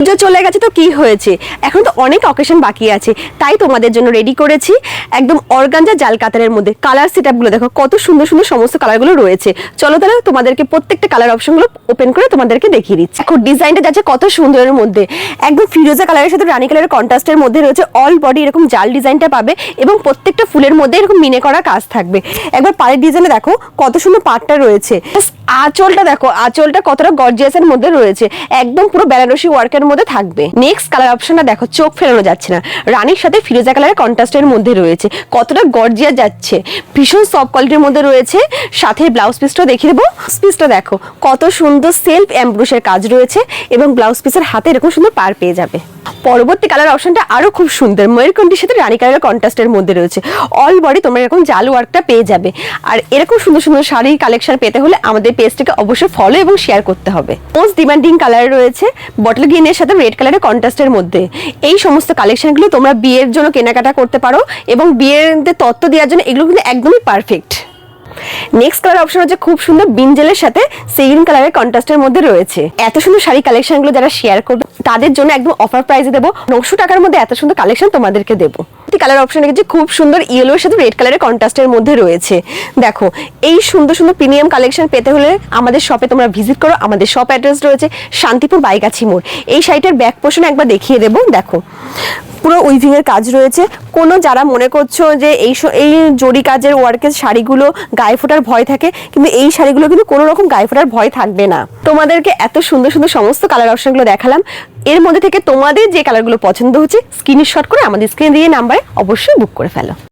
পুজো চলে গেছে তো কি হয়েছে, এখন তো অনেক অকেশন বাকি আছে, তাই তোমাদের জন্য রেডি করেছি একদম অর্গানজা জাল কাতারের মধ্যে। কালার সেটআপগুলো দেখো কত সুন্দর সুন্দর সমস্ত কালারগুলো রয়েছে। চলো তাহলে তোমাদেরকে প্রত্যেকটা কালার অপশনগুলো ওপেন করে তোমাদেরকে দেখিয়ে দিচ্ছি। এখন ডিজাইনটা যাচ্ছে কত সুন্দরের মধ্যে, একদম ফিরোজা কালারের সাথে রানী কালারের কন্ট্রাস্টের মধ্যে রয়েছে। অল বডি এরকম জাল ডিজাইনটা পাবে এবং প্রত্যেকটা ফুলের মধ্যে এরকম মিনে করা কাজ থাকবে। একবার পাড়ের ডিজাইনে দেখো কত সুন্দর পাড়টা রয়েছে। আঁচলটা দেখো, আঁচলটা কতটা গর্জিয়াসের মধ্যে রয়েছে, একদম পুরো বেনারসি ওয়ার্কের মধ্যে থাকবে। নেক্সট কালার অপশনটা দেখো, চোখ ফেরানো যাচ্ছে না, রানীর সাথে ফিরোজা কালারের কন্ট্রাস্টের মধ্যে রয়েছে, কতটা গর্জিয়াস যাচ্ছে, ভীষণ সফট কোয়ালিটির মধ্যে রয়েছে। সাথে ব্লাউজ পিসটাও দেখিয়ে দেবো। পিসটা দেখো কত সুন্দর সেলফ এমব্রয়ডারির কাজ রয়েছে এবং ব্লাউজ পিসের হাতে এরকম সুন্দর পার পেয়ে যাবে। পরবর্তী কালার অপশনটা আরো খুব সুন্দর, ময়ূরকণ্ঠীর সাথে রানী কালারের কন্ট্রাস্টের মধ্যে রয়েছে। অল বডি তোমরা এরকম জাল ওয়ার্কটা পেয়ে যাবে। আর এরকম সুন্দর সুন্দর শাড়ির কালেকশন পেতে হলে আমাদের পেজটিকে অবশ্যই ফলো এবং শেয়ার করতে হবে। মোস্ট ডিমান্ডিং কালার রয়েছে বটল গ্রিনের সাথে রেড কালারের কন্ট্রাস্টের মধ্যে। এই সমস্ত কালেকশনগুলো তোমরা বিয়ের জন্য কেনাকাটা করতে পারো এবং বিয়ের তত্ত্ব দেওয়ার জন্য এগুলো কিন্তু একদমই পারফেক্ট। নেক্সট কালার অপশন হচ্ছে খুব সুন্দর বিনজেলের সাথে সেগ্রিন কালারের কন্ট্রাস্টের মধ্যে রয়েছে। এত সুন্দর শাড়ি কালেকশনগুলো যারা শেয়ার করবে তাদের জন্য একদম অফার প্রাইসে দেবো, 900 টাকার মধ্যে এত সুন্দর কালেকশন তোমাদেরকে দেবো। কালার অপশন রেখেছি খুব সুন্দর ইয়েলোর সাথে রেড কালারের কন্ট্রাস্টের মধ্যে রয়েছে। দেখো এই সুন্দর সুন্দর প্রিমিয়াম কালেকশন পেতে হলে আমাদের শপে তোমরা ভিজিট করো। আমাদের শপ অ্যাড্রেস রয়েছে শান্তিপুর বাইগাছি মোড়। এই শাড়িটার ব্যাক পোর্শন একবার দেখিয়ে দেবো। দেখো পুরো উইভিং এর কাজ রয়েছে। কোনো যারা মনে করছো যে এই জরি কাজের ওয়ার্কের শাড়িগুলো গায়ে ফোটার ভয় থাকে, কিন্তু এই শাড়িগুলো কিন্তু কোনো রকম গায়ে ফোটার ভয় থাকবে না। তোমাদেরকে এত সুন্দর সুন্দর সমস্ত কালার অপশনগুলো দেখালাম। এর মধ্যে থেকে তোমাদের যে কালারগুলো পছন্দ হচ্ছে স্ক্রিনশট করে আমাদের স্ক্রিন দিয়ে নাম্বারে অবশ্যই বুক করে ফেলো।